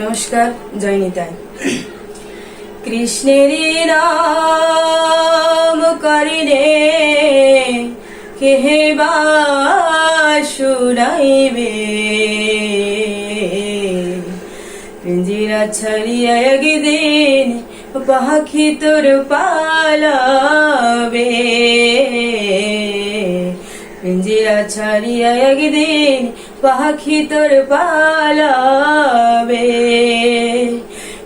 নমস্কার, জয় নিতাই। কৃষ্ণেরই নাম করিলে কেহে বা শুনাইবে, পিঞ্জিরা ছাড়িয়া একদিন পাখি তোর পালাবে, পিঞ্জিরা ছাড়িয়া একদিন পাখি তোর পালাবে।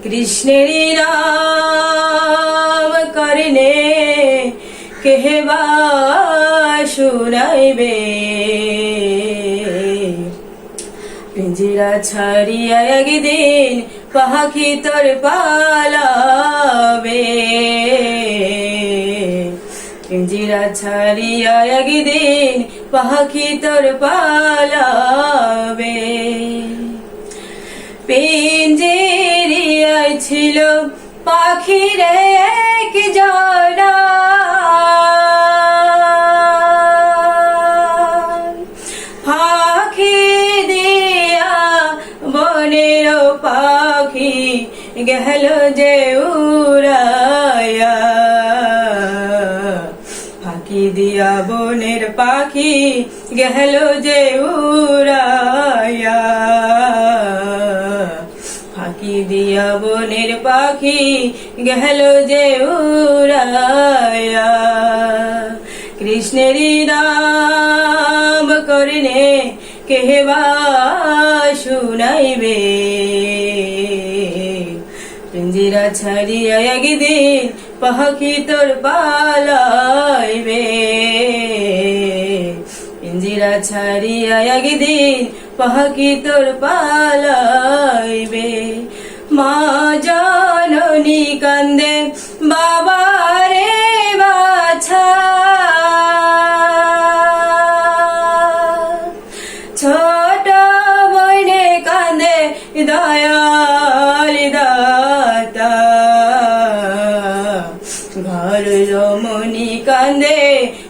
কৃষ্ণেরই নাম করিলে কেহে বা শুনাইবে, পিঞ্জিরা ছাড়িয়া একদিন পাখি তোর পালাবে, পিঞ্জিরা ছাড়িয়া একদিন পাখি তোর পালাবে। পিঞ্জিরিয়ায় ছিল পাখিরে এক জোড়া, পাখি দিয়া বনের পাখি গেল যে উড়ায়া, ফাঁকি দিয়া বনের পাখি গেল যে উড়ায়া, ফাঁকি দিয়া বনের পাখি গেল যে উড়ায়া। কৃষ্ণেরই নাম করিলে কেহে বা শুনাইবে, পিঞ্জিরা ছাড়িয়া একদিন পাখি তোর পালাইবে, পিঞ্জিরা ছাড়িয়া একদিন পাখি তোর পালাইবে। মা জননী কান্দে বাবারে বাছা, ছোট বইনে কান্দে দয়াল দাতা, ঘর রমণী কান্দে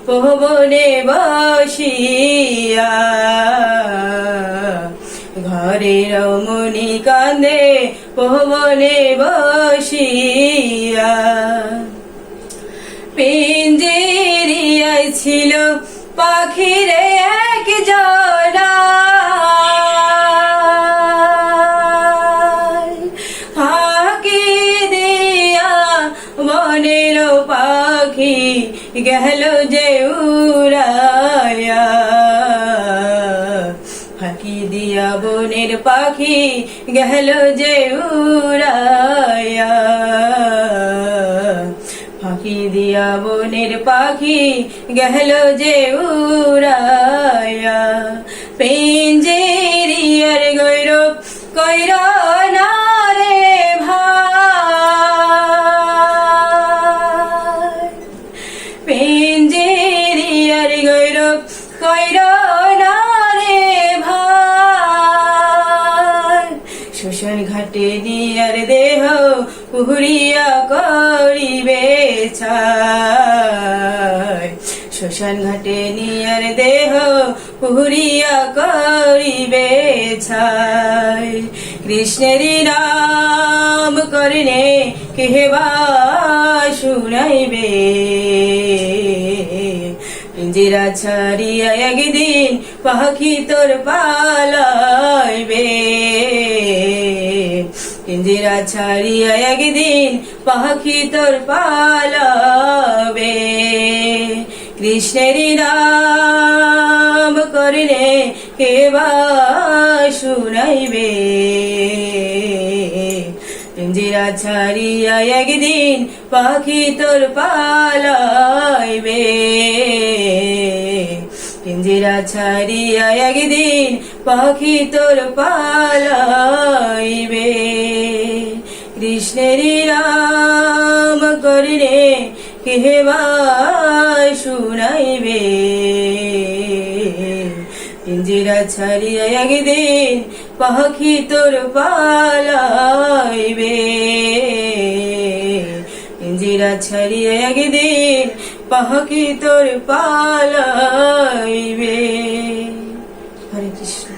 পবনে বসিয়া, ঘরে রমণী কান্দে পবনে বসিয়া। পিঞ্জিরিয়ায় ছিল পাখিরে এক জোড়া, ফাঁকি দিয়া বনের পাখি গেল যে উড়ায়া, ফাঁকি দিয়া বনের পাখি গেল যে উড়ায়া, ফাঁকি দিয়া বনের পাখি গেল যে উড়ায়া। পিঞ্জিরিয়ার গৌরব কইর না রে ভাই, পিঞ্জিরিয়ার গৌরব কইর না রে ভাই, শ্মশান ঘাটে নিয়ার দেহ পুরিয়া করিবে ছাই, শ্মশান ঘাটে নিয়ার দেহ পুরিয়া করিবে ছাই। কৃষ্ণেরই নাম করিলে কেহে বা শুনাইবে, পিঞ্জিরা ছাড়িয়া একদিন পাখি তোর পালাইবে, পিঞ্জিরা ছাড়িয়া একদিন পাখি তোর পালাবে। কৃষ্ণেরই নাম করিলে কে বা শুনাইবে, পিঞ্জিরা ছাড়িয়া একদিন পাখি তোর পালাইবে, পিঞ্জিরা ছাড়িয়া একদিন পাখি তোর পালাইবে। কৃষ্ণেরই নাম করিলে কেহে বা শুনাইবে, পিঞ্জিরা ছাড়িয়া একদিন পাখি তোর পালাইবে, পিঞ্জিরা ছাড়িয়া একদিন পাখি তোর পালাইবে। হরে কৃষ্ণ।